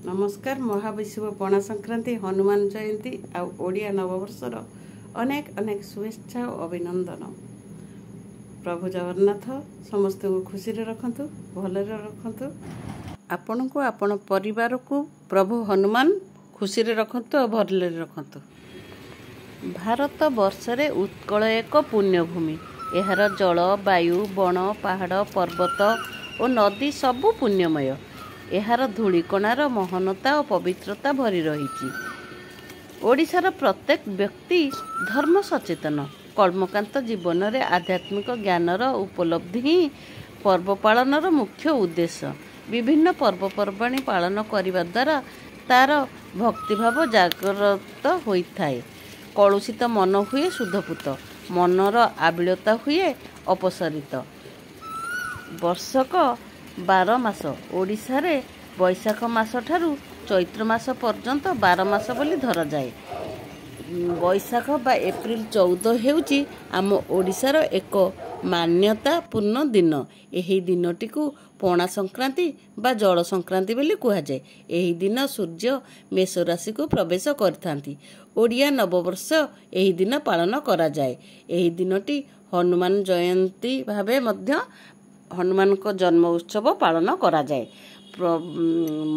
नमस्कार। महाविश्व पणा संक्रांति, हनुमान जयंती आउ ओडिया नववर्षर अनेक अनेक शुभेच्छा और अभिनंदन। प्रभु जगन्नाथ समस्त को खुशी रखंतु, भलरे रखंतु। आपण को आपण परिवार को प्रभु हनुमान खुशी रखंतु और भलरे रखंतु। भारत वर्षरे उत्कल एक पुण्यभूमि। एहार जल, वायु, वन, पहाड़, पर्वत और नदी सबु पुण्यमय। एहार धूलिकणार महनता और पवित्रता भरी रही। ओडिशार प्रत्येक व्यक्ति धर्म सचेतन। कर्मकांत जीवन में आध्यात्मिक ज्ञानर उपलब्धि ही पर्व पालनर मुख्य उद्देश्य। विभिन्न पर्वपर्वाणी पालन करने द्वारा तार भक्तिभाव जागृत होता है। कलुषित मन हुए शुद्धपूत, मनर आबिलता हुए अपसरित। वर्षक 12 मास ओडिशा रे बैशाख मास ठारू चैत्र मास पर्यंत 12 मास बोली धरा जाए। बैशाख बा एप्रिल 14 हेउची आम ओडिशार एक मान्यतापूर्ण दिन। एही दिनटी को पणा संक्रांति बा जल संक्रांति बोली कहा जाए। एही दिन सूर्य मेष राशि को प्रवेश करथांती। ओडिया नववर्ष एही दिन पालन करा जाए। एही दिनटी हनुमान जयंती भावे मध्य हनुमान को जन्म उत्सव पालन करा जाए।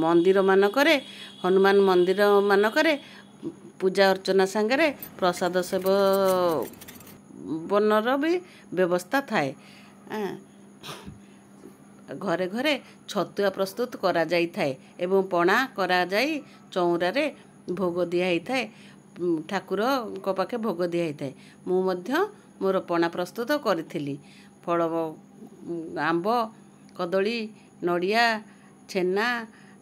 मंदिर मानकरे, हनुमान मंदिर मानकरे पूजा अर्चना संगे प्रसाद सेवनर भी व्यवस्था थाए। घरे घरे छतुआ प्रस्तुत करा जाई थाए एवं पणा करा जाई चौरारे भोग दिया ही थाए। ठाकुर को पाखे भोग दिया ही थाए। मु मध्य मोर पणा प्रस्तुत करिथिली। फल आंब, कदली, नड़िया, छेना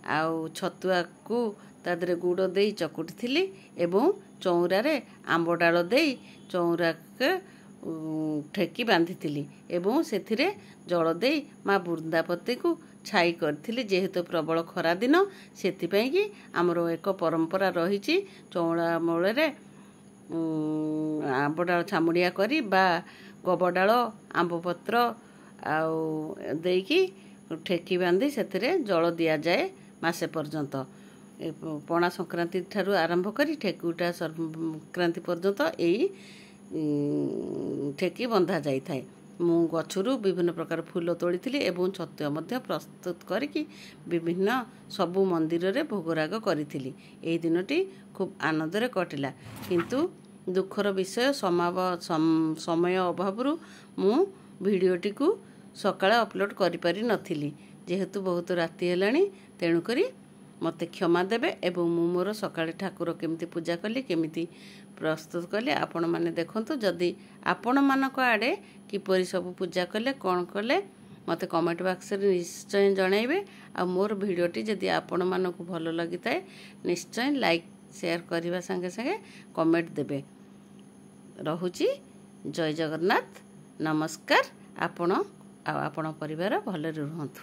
आउ छतुआ को तादरे गुड़ दे चकुटी थी एवं चौरारे आंब डाल दे चौरा के ठेकी बांधी थी एवं से जल दे माँ बृंदापति को छाई करी। जेहेतु प्रबल खरा दिन से आमर एक परंपरा रही। चौरा मूल आंब डाल छामुड़िया करी बा गब डाल आंब पत्र आउ देकी ठेकी बांधी से जल दि जाए मासे पर्यंत। पणा संक्रांति ठारू आरंभ करी ठेकुटा संक्रांति पर्यंत यही ठेकी बंधा जाई थाए। मु गछरू विभिन्न प्रकार फूल तोड़ी थी एवं छतुआ मध्य प्रस्तुत करी विभिन्न सबु मंदिर रे भोगराग करी थी। एही दिनटी खूब आनंदरे कटिला, किंतु दुखर विषय समय अभाव मु भिडियोटी को सकाଳେ अपलोड करि पारि नथिली। जेहेतु बहुत राति हेलाणी तेणुकरी मते क्षमा देबे एवं मु मोर सकाळे ठाकुर केमिति पूजा कली, केमिति प्रस्तुत कली आपण माने देखंतु। जदि आपण मानक आडे किपरि सब पूजा कले कोन कले मते कमेंट बॉक्स रे निश्चय जणाइबे। आ मोर भिडियोटी जदि आपण मानक भलो लागिताए निश्चय लाइक शेयर करबा संगे संगे कमेंट देबे। रहुची जय जगन्नाथ। नमस्कार। आपण परिवार भलरे रुहंतु।